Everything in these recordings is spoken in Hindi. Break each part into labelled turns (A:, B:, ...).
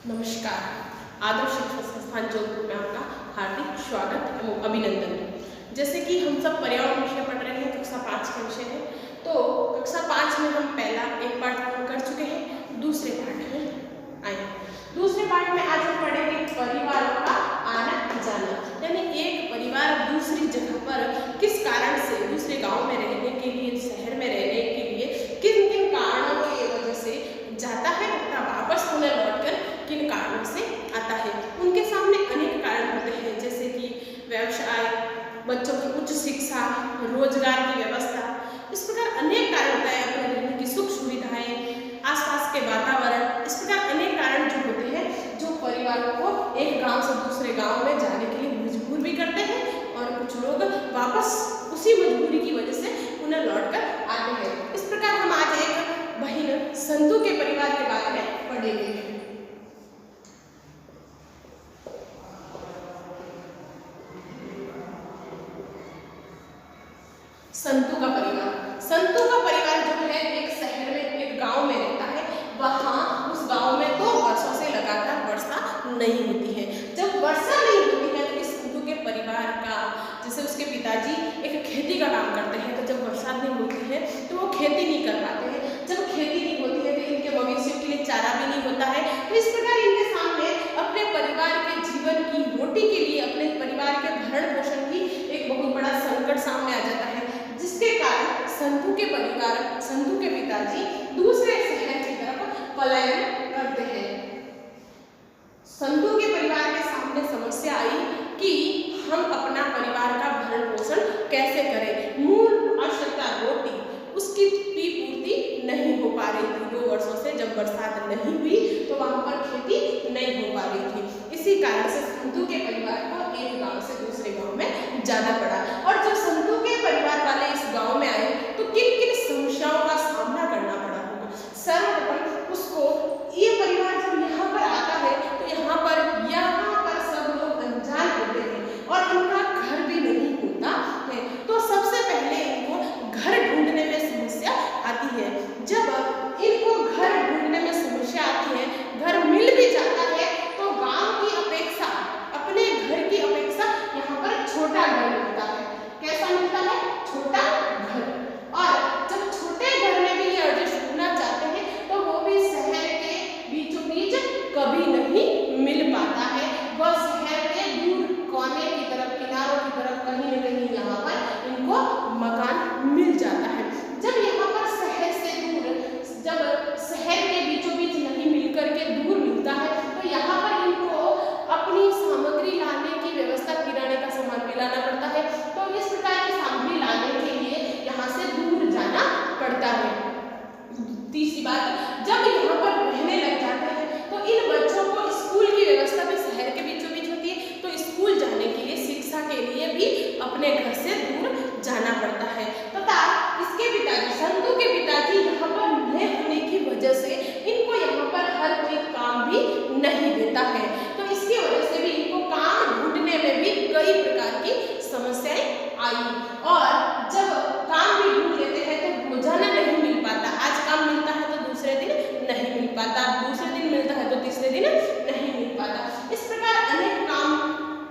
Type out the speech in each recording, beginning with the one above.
A: नमस्कार। आदर्श शिक्षा संस्थान जोधपुर में आपका हार्दिक स्वागत एवं अभिनंदन। जैसे कि हम सब पर्यावरण विषय पढ़ रहे हैं, कक्षा 5 का विषय है। तो कक्षा 5 में हम पहला एक पाठ पूर्ण कर चुके हैं, दूसरे पाठ में आए। दूसरे पाठ में आज हम पढ़ेंगे परिवारों का आना जाना, यानी एक परिवार दूसरी जगह पर किस कारण से दूसरे गांव में रहने के लिए, शहर में रहने के लिए किन किन कारणों की वजह से जाता है तथा वापस उन्हें लौटकर किन कारणों से आता है। उनके सामने अनेक कारण होते हैं, जैसे कि व्यवसाय, बच्चों की उच्च शिक्षा, रोजगार की व्यवस्था। इस प्रकार अनेक कारण होता है, अपने रहने की सुख सुविधाएं, आसपास के वातावरण। इस प्रकार अनेक कारण जो होते हैं जो परिवारों को एक गांव से दूसरे गांव में जाने के लिए मजबूर भी करते हैं, और कुछ लोग वापस उसी मजबूरी की वजह से उन्हें लौटकर आते हैं। इस प्रकार हम आज एक बहन संतू के परिवार के बारे में पढ़ेंगे। संतू का परिवार जो है एक शहर में, एक गांव में रहता है। वहां उस गांव में तो वर्षों से लगातार वर्षा नहीं होती है। जब वर्षा नहीं होती है तो इस संतू के परिवार का, जैसे उसके पिताजी एक खेती का काम करते हैं, तो जब वर्षा नहीं होती है तो वो खेती नहीं कर पाते हैं। जब खेती नहीं होती है तो इनके मवेशियों के लिए चारा भी नहीं होता है। तो इस प्रकार इनके सामने अपने परिवार के जीवन की रोटी के लिए, अपने परिवार के भरण पोषण की एक बहुत बड़ा संकट सामने आ जाता है, जिसके कारण संतू के पिताजी दूसरे शहर की तरफ पलायन करते हैं। संतू के परिवार के सामने समस्या आई कि हम अपना परिवार का भरण पोषण कैसे करें। मूल आवश्यकता रोटी, उसकी भी पूर्ति नहीं हो पा रही थी। 2 वर्षों से जब बरसात नहीं हुई तो वहां पर खेती नहीं हो पा रही थी। इसी कारण से संतू के परिवार को एक गांव से दूसरे गांव में जाना पड़ा। और जब संतू के परिवार वाले इस गांव में आए तो किन किन समस्याओं का सामना करना पड़ा होगा। सर्वप्रथम उसको ये परिवार जब यहाँ पर आता है तो यहाँ पर सब लोग अनजान होते हैं और उनका घर भी नहीं होता है। तो सबसे पहले इनको घर ढूंढने में समस्या आती है। जब इनको घर ढूंढने में समस्या आती है, घर मिल भी जाता है तो गांव की अपेक्षा, अपने घर की अपेक्षा यहाँ पर छोटा घर मिलता है। कैसा मिलता है? छोटा घर। और जब छोटे घर में भी ये एडजस्ट होना चाहते हैं तो वो भी शहर के बीचों बीच कभी नहीं मिल पाता है। वह शहर के दूर कोने की तरफ, किनारों की तरफ कहीं न कहीं यहाँ पर इनको मकान मिल जाता है। जब यहाँ पर शहर से दूर, जब शहर के बीचों बीच नहीं मिलकर के दूर मिलता है तो यहाँ पर इनको अपनी सामग्री लाने की व्यवस्था, किराने का सामान भी लाना पड़ता है। तो इस प्रकार की सामग्री लाने के लिए यहाँ से दूर जाना पड़ता है। तीसरी बात, जब यहाँ पर रहने लग जाते हैं तो इन बच्चों को स्कूल की व्यवस्था भी शहर के बीचों बीच होती है, तो स्कूल जाने के लिए, शिक्षा के लिए भी अपने घर से दूर जाना पड़ता है। तथा इसके पिताजी, संतू के पिताजी यहाँ पर न होने की वजह से इनको यहाँ पर हर कोई काम भी नहीं देता है। तो इसकी वजह से भी इनको काम ढूंढने में भी कई प्रकार की समस्याएं आई। और जब काम भी ढूंढ लेते हैं तो रोजाना नहीं मिल पाता। आज काम मिलता है तो दूसरे दिन नहीं मिल पाता, दूसरे दिन मिलता है तो तीसरे दिन नहीं मिल पाता। इस प्रकार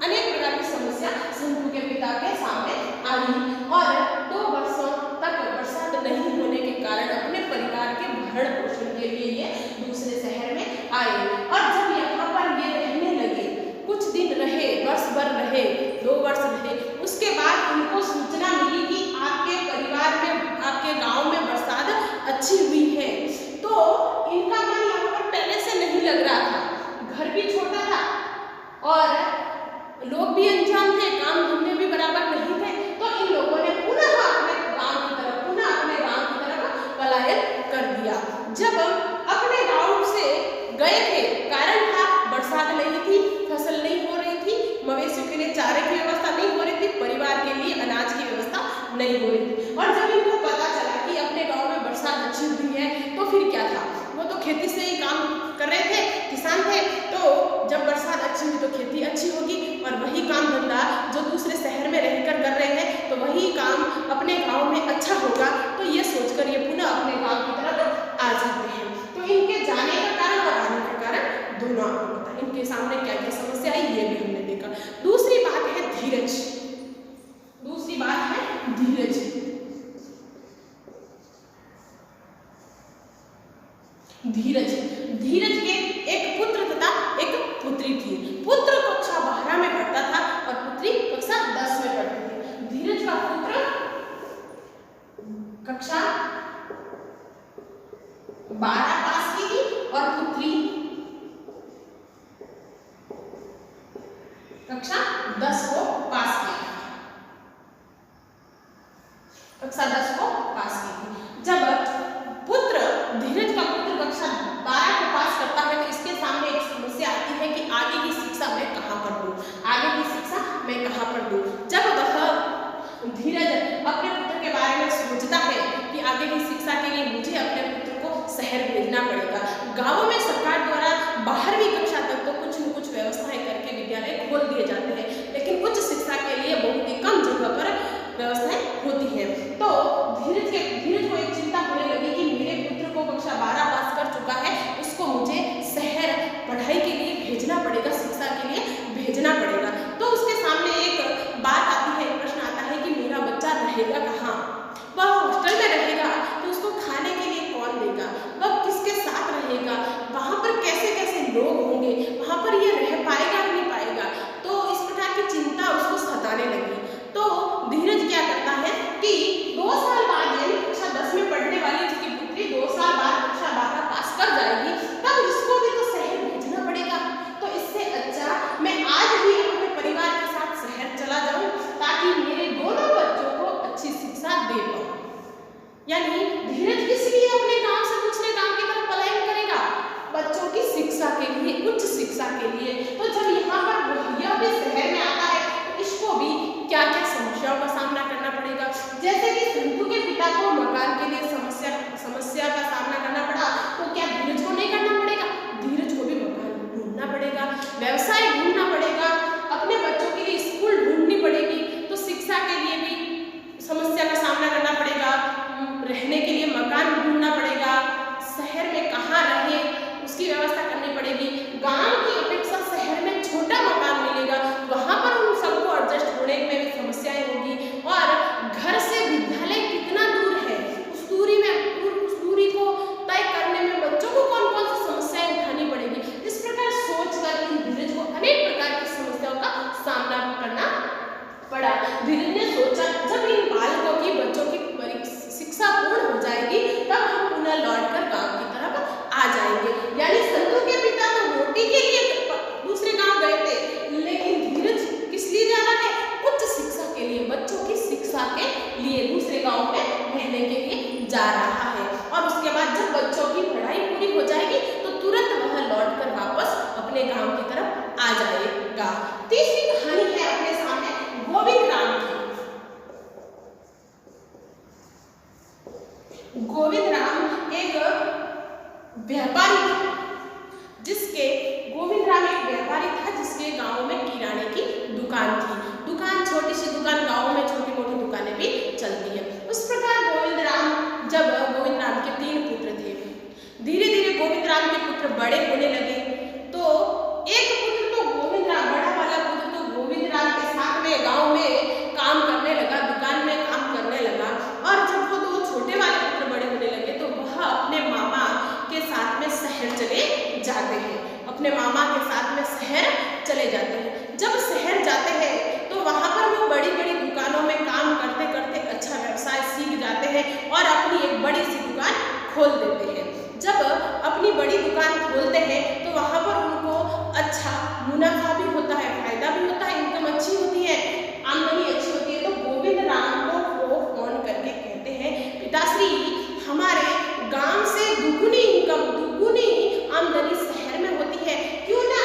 A: अनेक प्रकार की समस्या संतू के पिता के सामने आई। और 2 वर्षों तक बरसात नहीं होने के कारण अपने परिवार के भरण पोषण के लिए ये दूसरे शहर में आए। और जब यहाँ पर ये रहने लगे, कुछ दिन रहे, वर्ष भर रहे, 2 वर्ष रहे, उसके बाद उनको सूचना मिली कि आपके परिवार में, आपके गांव में बरसात अच्छी हुई है। तो इनका मन यहाँ पर पहले से नहीं लग रहा था। घर भी छोटा था और लोग भी अनजान थे, काम धंधे भी बराबर नहीं थे। तो इन लोगों ने पुनः अपने गांव की तरफ पलायन कर दिया। जब अपने गांव से गए थे, कारण था बरसात नहीं थी, फसल नहीं हो रही थी, मवेशियों के लिए चारे की व्यवस्था नहीं हो रही थी, परिवार के लिए अनाज की व्यवस्था नहीं हो रही थी। और जब इनको पता चला कि अपने गांव में बरसात अच्छी हुई है तो फिर क्या था, वो तो खेती से ही काम कर रहे थे, किसान थे। तो जब बरसात अच्छी हुई तो खेती अच्छी होगी, और वही काम धंधा जो दूसरे शहर में रहकर कर रहे हैं तो वही काम अपने गांव में अच्छा होगा। तो ये सोचकर ये पुनः अपने गांव की तरफ आ जाते हैं। तो इनके जाने का कारण और आने का कारण दोनों धीरज धीरज के एक पुत्र तथा एक पुत्री थी। पुत्र कक्षा 12 में पढ़ता था और पुत्री कक्षा 10 में पढ़ती थी। धीरज का पुत्र कक्षा 12 पास की थी और पुत्री कक्षा 10 को पास किया, कक्षा 10 को पास की थी। जब पुत्र धीरज का पुत्र कक्षा 12 को पास करता है तो इसके सामने एक समस्या आती है कि आगे की शिक्षा मैं कहाँ पर दूं, आगे की शिक्षा मैं कहाँ पर दूं। जब वह धीरज अपने पुत्र के बारे में सोचता है कि आगे की शिक्षा के लिए मुझे अपने पुत्र को शहर भेजना पड़ेगा। गाँवों में सरकार द्वारा 12वीं कक्षा तक तो कुछ न कुछ व्यवस्थाएं करके विद्यालय खोल दिए जाते हैं, लेकिन उच्च शिक्षा के लिए बहुत ही कम जगह पर व्यवस्थाएं होती है। तो धीरज को एक चिंता होने लगी कि मेरे पुत्र को कक्षा 12 पास कर चुका है, उसको मुझे शहर पढ़ाई के लिए भेजना पड़ेगा, शिक्षा के लिए भेजना पड़ेगा। तो उसके सामने एक बात आती है, प्रश्न आता है कि मेरा बच्चा रहेगा कहाँ? वह हॉस्टल में रहेगा तो उसको खाने के लिए कौन देगा? वह किसके साथ रहेगा? वहाँ पर कैसे कैसे लोग होंगे? वहाँ पर यह रह पाएगा नहीं पाएगा? तो इस प्रकार की चिंता उसको सताने लगी। तो धीरज क्या करता है कि 2 साल बाद, यानी कक्षा 10 में पढ़ने वाली उसकी पुत्री 2 साल बाद कक्षा 12 पास कर जाएगी, तब इसको भी तो शहर भेजना पड़ेगा। तो इससे अच्छा मैं आज ही अपने परिवार के साथ शहर चला जाऊं ताकि मेरे दोनों बच्चों को अच्छी शिक्षा दे पाऊं। यानी धीरज किस लिए अपने गांव से दूसरे गांव की तरफ पलायन करेगा? बच्चों की शिक्षा के लिए, उच्च शिक्षा के लिए। तो जब यहाँ पर यह भी शहर में आता है तो इसको भी क्या क्या समस्याओं का सामना करना पड़ेगा। जैसे कि संतु के पिता को मकान के लिए समस्या का सामना करना पड़ा, तो क्या धीरज को नहीं करना पड़ेगा? धीरज को भी मकान ढूंढना पड़ेगा, व्यवसाय ढूंढना पड़ेगा, अपने बच्चों के लिए स्कूल ढूंढनी पड़ेगी। तो शिक्षा के लिए भी समस्या का सामना करना पड़ेगा, रहने के लिए मकान ढूंढना पड़ेगा, शहर में कहाँ रहे उसकी व्यवस्था करनी पड़ेगी। गांव की अपेक्षा शहर में छोटा मकान मिलेगा, वहां पर उन सबको एडजस्ट होने में भी समस्याएं होगी। और घर से विद्यालय कितना दूर है, उस दूरी को तय करने में बच्चों को कौन कौन सी समस्याएं उठानी पड़ेगी। इस प्रकार सोचकर इन धीरज को अनेक प्रकार की समस्याओं का सामना करना पड़ा। धीरज ने सोचा जब इन बालकों की, बच्चों की शिक्षा पूर्ण हो जाएगी तब हम पुनः लौटकर गांव की तरफ आ जाएंगे। यानी संतु के पिता तो रोटी के लिए दूसरे गांव गए थे, लेकिन धीरज किस लिए जा रहा है? उच्च शिक्षा के लिए, बच्चों की शिक्षा के लिए दूसरे गांव में रहने के लिए जा रहा है। और उसके बाद जब बच्चों की पढ़ाई पूरी हो जाएगी तो तुरंत वह लौटकर वापस अपने गांव की तरफ आ जाएगा। तीसरी कहानी है अपने सामने गोविंद राम की। गोविंद राम एक व्यापारी था, जिसके गांव में किराने की दुकान थी। दुकान, छोटी सी दुकान, गांव में छोटी मोटी दुकानें भी चलती है। उस प्रकार गोविंद राम के 3 पुत्र थे। धीरे धीरे गोविंद राम के पुत्र बड़े होने लगे तो एक पुत्र तो बड़ा वाला पुत्र तो गोविंद राम के साथ में गांव में काम करने लगा, दुकान में काम करने लगा। और जब वो 2 छोटे वाले पुत्र बड़े होने लगे तो वह अपने मामा के साथ में शहर चले जाते हैं, अपने मामा के साथ में शहर चले जाते हैं। जब शहर जाते हैं तो वहाँ पर वो बड़ी बड़ी दुकानों में काम करते करते अच्छा व्यवसाय सीख जाते हैं और अपनी एक बड़ी सी दुकान खोल देते हैं। जब अपनी बड़ी दुकान खोलते हैं तो वहाँ पर उनको अच्छा मुनाफा भी होता है, फायदा भी होता है, इनकम अच्छी होती है, आमदनी अच्छी होती है। तो गोविंद राम को फोन करके कहते हैं, पिताश्री हमारे गांव से दुगुनी इनकम, दुगुनी आमदनी शहर में होती है, क्यों ना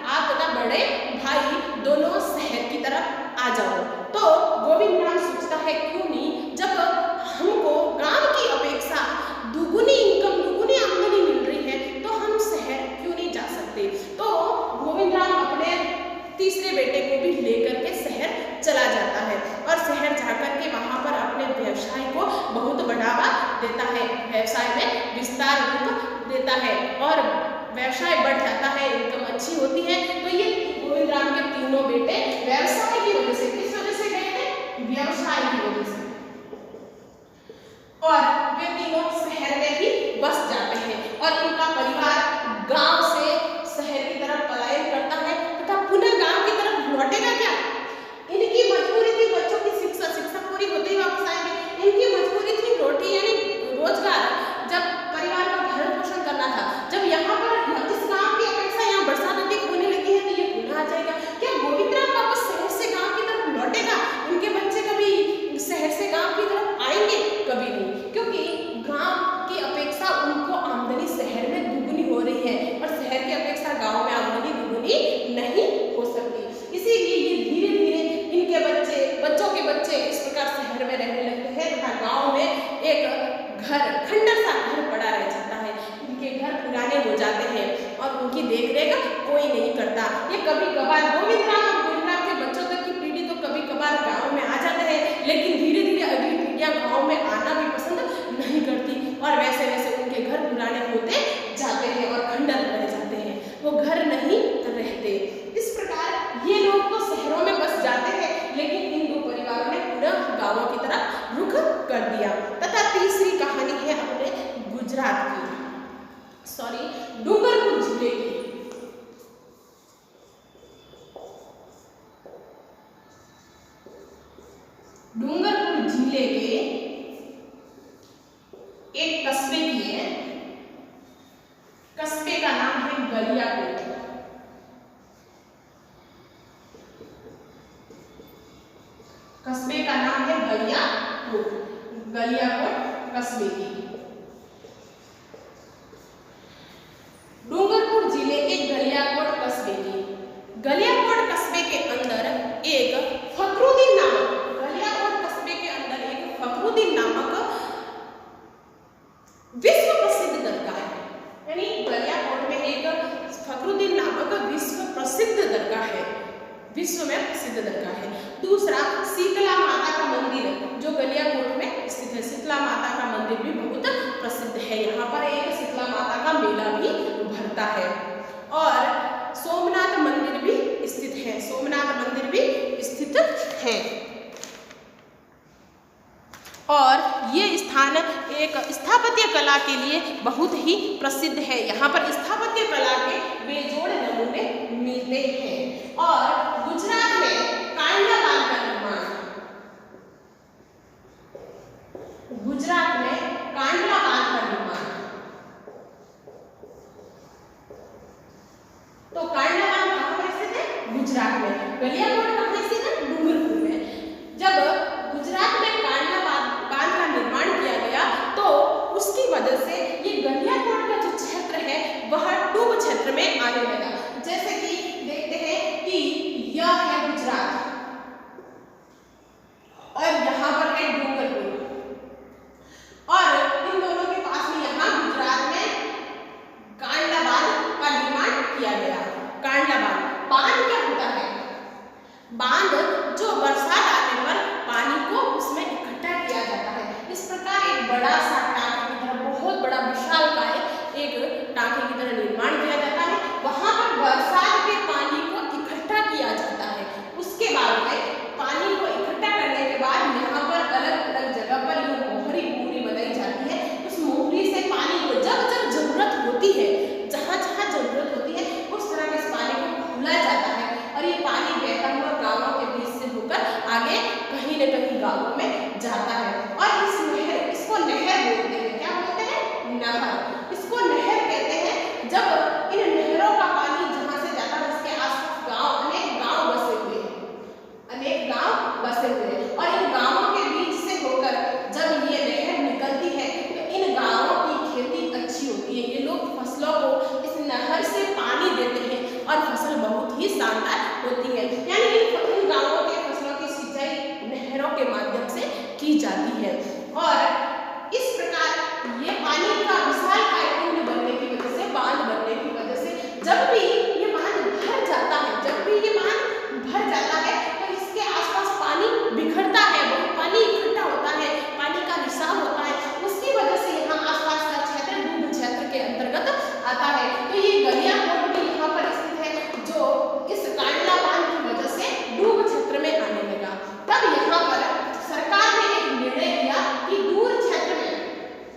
A: आप तथा बड़े भाई दोनों शहर की तरफ आ जाओ। तो गोविंद राम सोचता है क्यों नहीं, जब हमको गांव की अपेक्षा दुगुनी इनकम, दुगुनी आमदनी मिल रही है तो हम शहर क्यों नहीं जा सकते। तो गोविंद राम अपने तीसरे बेटे को भी लेकर के शहर चला जाता है और शहर जाकर के वहां पर अपने व्यवसाय को बहुत बढ़ावा देता है, व्यवसाय में विस्तार रूप देता है और व्यवसाय बढ़ जाता है, इनकम अच्छी होती है। तो ये गोविंद राम के 3 बेटे व्यवसाय की वजह से, किस वजह से गए थे? व्यवसाय की वजह से, और वे तीनों शहर में ही बस जाते गांव में आमदनी दुगुनी नहीं हो सकती। इसीलिए ये धीरे धीरे इनके बच्चों के बच्चे इस प्रकार शहर में रहने लगते हैं तथा गांव में एक घर खंडर सा घर पड़ा रह जाता है। इनके घर पुराने हो जाते हैं और उनकी देखरेख कोई नहीं करता। ये कभी कभार गोविंद राम के बच्चों तक की पीढ़ी तो कभी कभार गाँव में आ जाते हैं, लेकिन धीरे धीरे अगली पीढ़ियां गाँव में आना भी पसंद नहीं करती और वैसे वैसे उनके घर पुराने होते जाते हैं और खंडर रह जाते हैं, वो घर नहीं रहते। इस प्रकार ये लोग तो शहरों में बस जाते हैं, लेकिन इन दो परिवारों ने पुनः गांवों की तरफ रुख कर दिया। तथा तीसरी कहानी है अपने गुजरात की, डूंगरपुर जिले की। डूंगरपुर जिले के एक कस्बे की है, कस्बे का नाम है गलियाकोट। कस्बे का नाम है गलियाकोट, गलियाकोट कस्बे की। डूंगरपुर जिले के गलियाकोट कस्बे की, गलियाकोट कस्बे के अंदर एक फखरुद्दीन नामक, गलियाकोट कस्बे के अंदर एक फखरुद्दीन नामक विश्व प्रसिद्ध दरगाह है। यानी गलियाकोट में एक फखरुद्दीन नामक विश्व प्रसिद्ध दरगाह है, विश्व में प्रसिद्ध दरगाह है। दूसरा शीतला माता का मंदिर जो गलियाकोट में स्थित है, शीतला माता का मंदिर भी बहुत प्रसिद्ध है। यहाँ पर एक शीतला माता का मेला भी भरता है और सोमनाथ मंदिर भी स्थित है, सोमनाथ मंदिर भी स्थित है। और ये स्थान एक स्थापत्य कला के लिए बहुत ही प्रसिद्ध है। यहाँ पर स्थापत्य कला के बेजोड़ नमूने मिलते हैं। और गुजरात में कांडला बांध का निर्माण, गुजरात में कांडला बांध का निर्माण, तो कांडला बांध कहाँ पर स्थित है? गुजरात में। गलियाकोट कहाँ स्थित है? डूंगरपुर में। जब गुजरात में कांडला बांध का निर्माण किया गया तो उसकी वजह से ये गलियाकोट का जो क्षेत्र है वह डूब क्षेत्र में आने लगा। जैसे कि देखते हैं कि यह है गुजरात और यहाँ पर है डूंगरपुर और इन दोनों के पास में यहाँ गुजरात में कांडला बांध का निर्माण किया गया। कांडला बांध क्या होता है? बांध जो बरसात आने पर पानी को उसमें इकट्ठा किया जाता है। इस प्रकार एक बड़ा सा टांकी की तरह, बहुत बड़ा विशालकाय एक टांकी की तरह निर्माण किया जाता है। वहां पर बरसात के पानी को इकट्ठा किया जाता है। उसके बाद में पानी को इकट्ठा करने के बाद यहाँ पर अलग अलग जगह पर ये मोहरी बनाई जाती है। उस मोहरी से पानी को जब जब जरूरत होती है, जहाँ जहाँ जरूरत होती है उस तरह के इस पानी को खोला जाता है और ये पानी बहता हुआ गाँवों के बीच से होकर आगे कहीं न कहीं गाँवों में जाता है। और इस नहर, इसको नहर बोलते हैं। क्या बोलते हैं? नहर। इसको नहर कहते हैं। जब इन नहरों का पानी जहाँ से जाता है उसके आसपास गाँव, अनेक गाँव बसे हुए हैं, अनेक गाँव बसे हुए हैं और इन गाँवों के बीच से होकर जब ये नहर निकलती है तो इन गाँवों की खेती अच्छी होती है। ये लोग फसलों को इस नहर से पानी देते हैं और फसल बहुत ही शानदार होती है। यानी इन गाँवों के फसलों की सिंचाई नहरों के माध्यम से की जाती है। और इस प्रकार ये पानी का विशाल कुंड बनने की वजह से, बांध बनने की वजह से जब भी ये बांध भर जाता है, जब भी ये बांध भर जाता है तो इसके आसपास पानी बिखरता है, बहुत पानी इकट्ठा होता है, पानी का रिसाव होता है। उसकी वजह से यहाँ आसपास का क्षेत्र डूब क्षेत्र के अंतर्गत आता है। तो ये गलियाकोट भी यहाँ पर स्थित है जो इस कांडला बांध की वजह से डूब क्षेत्र में आने लगा। तब यहाँ पर सरकार ने एक निर्णय लिया कि दूर क्षेत्र में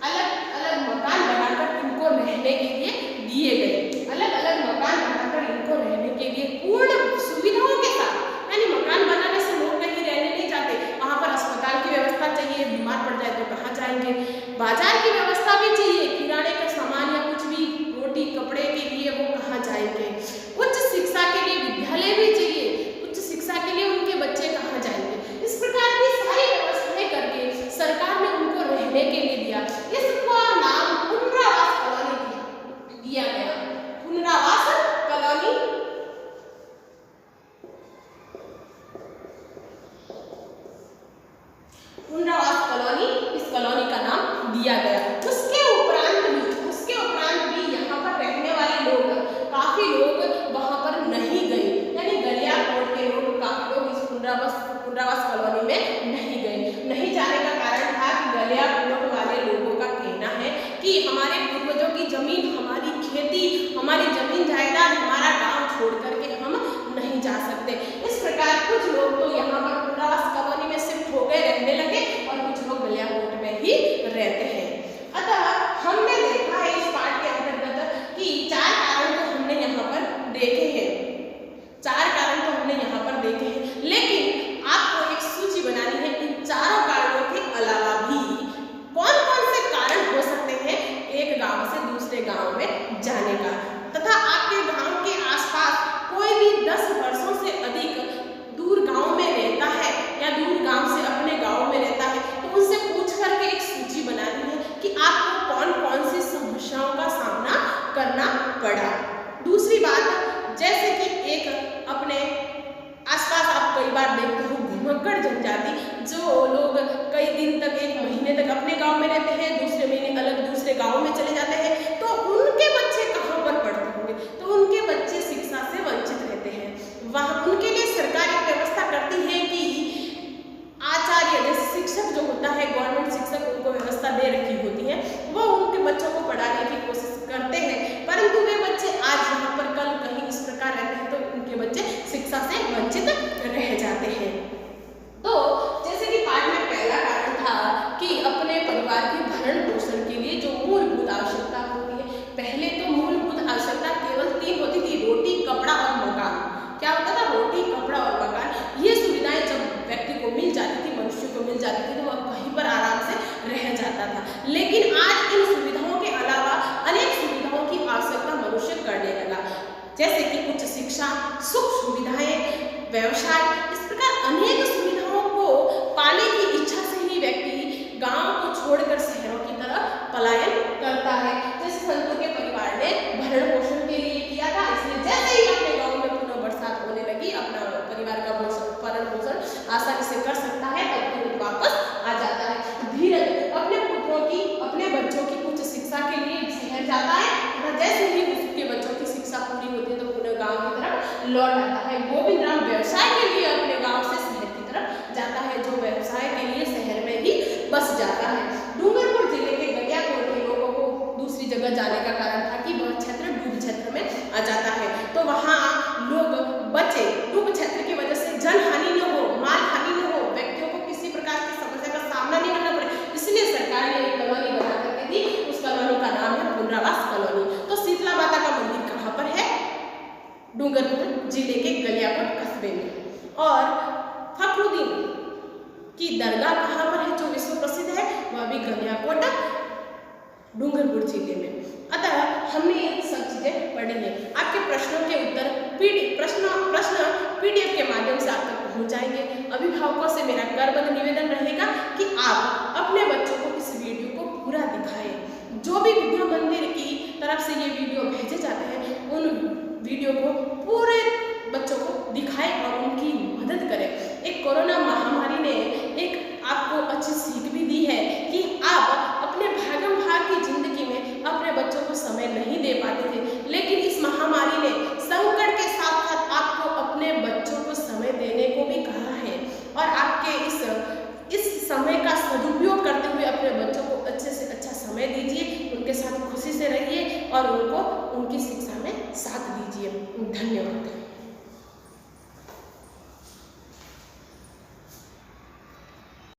A: अलग अलग मकान बनाकर इनको रहने के लिए दिए गए। अलग अलग मकान बनाकर इनको रहने के लिए पूर्ण सुविधाओं के साथ, यानी मकान बनाने से लोग कहीं रहने नहीं जाते, वहाँ पर अस्पताल की व्यवस्था चाहिए, बीमार पड़ जाए तो कहाँ जाएंगे, बाजार की व्यवस्था भी चाहिए, किराने का सामान या कुछ भी रोटी कपड़े के लिए वो कहाँ जाएंगे, उच्च शिक्षा के लिए विद्यालय भी चाहिए, उच्च शिक्षा के लिए उनके बच्चे कहाँ जाएंगे। इस प्रकार की सारी व्यवस्थाएं करके सरकार ने उनको रहने के लिए दिया। इसका नाम पुनरावास कॉलोनी दिया गया। पुनरावास कॉलोनी कि हमारे पूर्वजों की जमीन, हमारी खेती, हमारी जमीन जायदाद, हमारा गांव छोड़ करके हम नहीं जा सकते। इस प्रकार कुछ लोग तो यहाँ पर पुनरावास कॉलोनी में शिफ्ट हो गए, रहने लगे, और कुछ लोग गलियाकोट में ही रहते हैं। अतः हमने देखा है इस पाठ के अंतर्गत कि 4 कारण तो हमने यहाँ पर देखे हैं, 4 कारण तो हमने यहाँ पर देखे हैं, लेकिन आपको एक सूची बनानी है इन चारों कारणों के अलावा भी कौन कौन से कारण हो सकते हैं एक गांव से दूसरे गांव में जाने का, तथा आपके गांव के आसपास कोई भी 10 वर्षों से अधिक दूर गांव में रहता है या दूर गांव से अपने गांव में रहता है, तो उनसे पूछ करके एक सूची बनानी है कि आपको कौन कौन सी समस्याओं का सामना करना पड़ा। दूसरी बात, जैसे कि एक अपने आसपास आप कई बार देखते हो घुमक्कड़ जनजाति, जो लोग कई दिन तक, 1 महीने तक अपने गांव में रहते हैं, दूसरे महीने अलग दूसरे गांव में चले जाते हैं, तो उनके बच्चे कहाँ पर पढ़ते होंगे? तो उनके बच्चे शिक्षा से वंचित रहते हैं। वहाँ उनके लिए सरकार एक व्यवस्था करती है कि आचार्य, जैसे शिक्षक जो होता है, गवर्नमेंट शिक्षक, उनको व्यवस्था दे रखी होती है, वो उनके बच्चों को पढ़ाने की कोशिश करते हैं, परंतु वे बच्चे आज यहाँ पर कल कहीं इस प्रकार रहते हैं तो उनके बच्चे शिक्षा से वंचित रह जाते हैं। तो जैसे कि पाठ में पहला कारण था कि अपने परिवार के भरण पोषण के लिए जो मूलभूत आवश्यकता होती है, पहले तो मूलभूत आवश्यकता केवल 3 होती थी, रोटी, कपड़ा और मकान। क्या होता था? रोटी, कपड़ा और मकान। ये सुविधाएं जब व्यक्ति को मिल जाती थी, मनुष्य को मिल जाती थी, तो वह कहीं पर आराम से रह जाता था। लेकिन आज इन सुविधाओं के अलावा अनेक सुविधाओं की आवश्यकता मनुष्य करने लगा, जैसे कि उच्च शिक्षा, सुख सुविधाएं, व्यवसाय, इस प्रकार अनेक सुविधाओं को पाने की इच्छा से ही व्यक्ति गांव को छोड़कर शहरों की तरफ पलायन करता है। जैसे संतों के परिवार ने भरण पोषण के लिए किया था, इसलिए जैसे ही अपने गांव में पुनः बरसात होने लगी, अपना परिवार का भरण पोषण आसानी से कर सकता है, तब तुरंत वापस आ जाता है। धीरज अपने पुत्रों की, अपने बच्चों की उच्च शिक्षा के लिए शहर जाता है, और जैसे ही उसके बच्चों की शिक्षा पूरी होती है तो पुनः गांव की तरफ लौट आता है। गोविंद राम व्यवसाय के लिए अपने गांव से शहर की तरफ जाता है, जो व्यवसाय के लिए शहर में ही बस जाता है। डूंगरपुर जिले के गलियाकोट के लोगों को दूसरी जगह जाने का कारण था कि वह क्षेत्र डूब क्षेत्र में आ जाता है, तो वहाँ लोग बचे, डूब क्षेत्र की वजह से जन हानि न हो, माल हानि न हो, व्यक्तियों को किसी प्रकार की समस्या का सामना नहीं करना पड़े, इसलिए सरकार ने एक कॉलोनी बना करके दी। उस कॉलोनी का नाम है पुनरावास कॉलोनी। तो शीतला माता का मंदिर कहाँ पर है? डूंगरपुर जिले के गलियाकोट कस्बे में। और फखरुद्दीन की दरगाह कहाँ पर है, जो विश्व प्रसिद्ध है? वह भी गलियाकोट डूंगरपुर जिले में। अतः हमने ये सब चीजें पढ़ी हैं। आपके प्रश्नों के उत्तर प्रश्न PDF के माध्यम से आप तक पहुंच जाएंगे। अभिभावकों से मेरा करबद्ध निवेदन रहेगा कि आप अपने बच्चों को इस वीडियो को पूरा दिखाएं। जो भी विद्या मंदिर की तरफ से ये वीडियो भेजे जाते हैं, उन वीडियो को पूरे बच्चों को दिखाएं और उनकी मदद करें। एक कोरोना महामारी ने एक आपको अच्छी सीख भी दी है कि आप अपने भागम भाग की जिंदगी में अपने बच्चों को समय नहीं दे पाते थे, लेकिन इस महामारी ने संकट के साथ साथ आपको अपने बच्चों को समय देने को भी कहा है, और आपके इस समय का सदुपयोग करते हुए अपने बच्चों को अच्छे से अच्छा समय दीजिए, उनके साथ खुशी से रहिए और उनको उनकी शिक्षा में साथ दीजिए। धन्यवाद।